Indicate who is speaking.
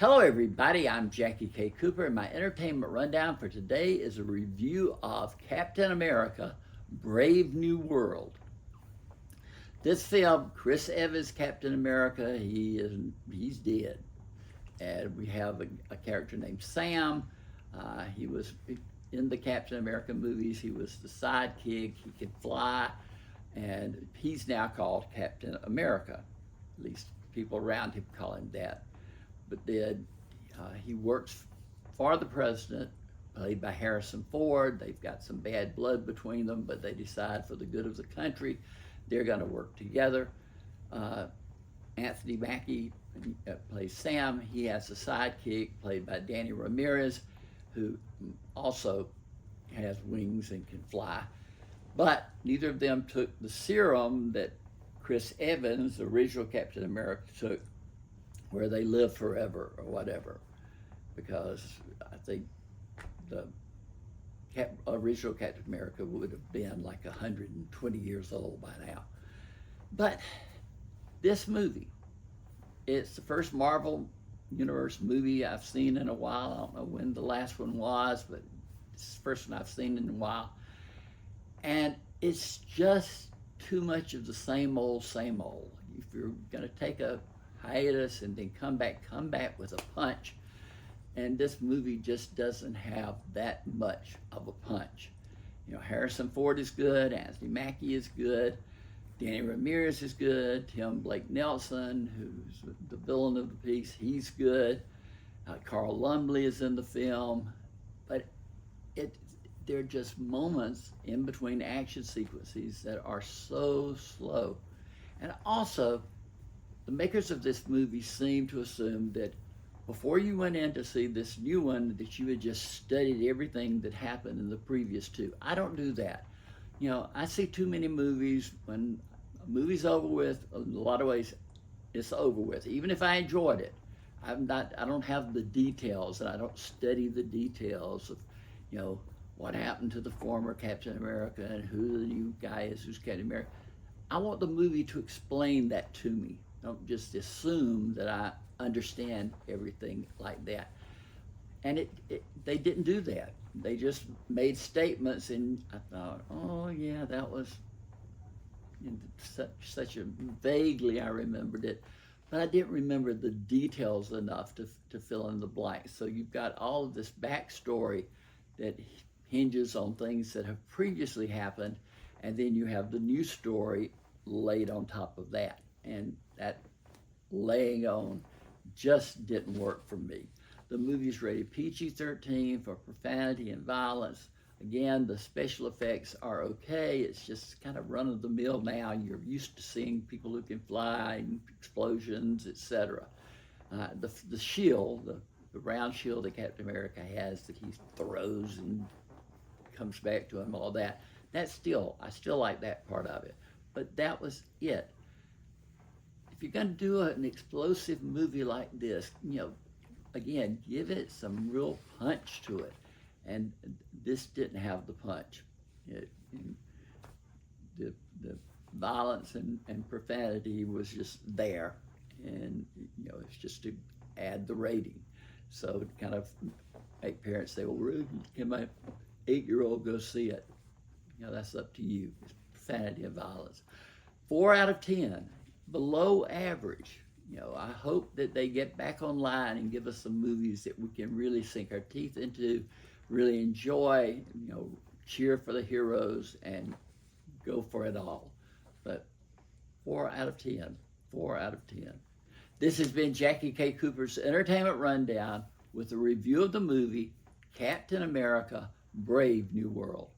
Speaker 1: Hello, everybody. I'm Jackie K. Cooper, and my entertainment rundown for today is a review of Captain America Brave New World. This film, Chris Evans, Captain America, he's dead. And we have a character named Sam. He was in the Captain America movies. He was the sidekick. He could fly, and he's now called Captain America. At least people around him call him that. But then he works for the president, played by Harrison Ford. They've got some bad blood between them, but they decide for the good of the country, they're going to work together. Anthony Mackie plays Sam. He has a sidekick played by Danny Ramirez, who also has wings and can fly. But neither of them took the serum that Chris Evans, the original Captain America, took, where they live forever or whatever, because I think the original Captain America would have been like 120 years old by now. But this movie, it's the first Marvel Universe movie I've seen in a while. I don't know when the last one was, but it's the first one I've seen in a while. And it's just too much of the same old, same old. If you're gonna take a hiatus and then come back with a punch, and this movie just doesn't have that much of a punch. You know, Harrison Ford is good, Anthony Mackie is good, Danny Ramirez is good, Tim Blake Nelson, who's the villain of the piece, he's good. Carl Lumbly is in the film, but there are just moments in between action sequences that are so slow. And also, the makers of this movie seem to assume that before you went in to see this new one, that you had just studied everything that happened in the previous two. I don't do that. You know, I see too many movies. When a movie's over with, in a lot of ways, it's over with. Even if I enjoyed it, I don't have the details, and I don't study the details of, you know, what happened to the former Captain America and who the new guy is who's Captain America. I want the movie to explain that to me. Don't just assume that I understand everything like that. And they didn't do that. They just made statements, and I thought, oh yeah, that was such a vaguely I remembered it, but I didn't remember the details enough to fill in the blanks. So you've got all of this backstory that hinges on things that have previously happened, and then you have the new story laid on top of that. And that laying on just didn't work for me. The movie's rated PG-13 for profanity and violence. Again, the special effects are okay. It's just kind of run-of-the-mill now. You're used to seeing people who can fly, and explosions, etc. The shield, the round shield that Captain America has that he throws and comes back to him, all that. I still like that part of it. But that was it. If you're going to do an explosive movie like this, you know, again, give it some real punch to it. And this didn't have the punch. The violence and profanity was just there. And, you know, it's just to add the rating. So to kind of make parents say, well, can my 8-year-old go see it? You know, that's up to you. It's profanity and violence. 4 out of 10. Below average. You know, I hope that they get back online and give us some movies that we can really sink our teeth into, really enjoy, you know, cheer for the heroes and go for it all. But 4 out of 10. 4 out of 10. This has been Jackie K. Cooper's Entertainment Rundown with a review of the movie Captain America Brave New World.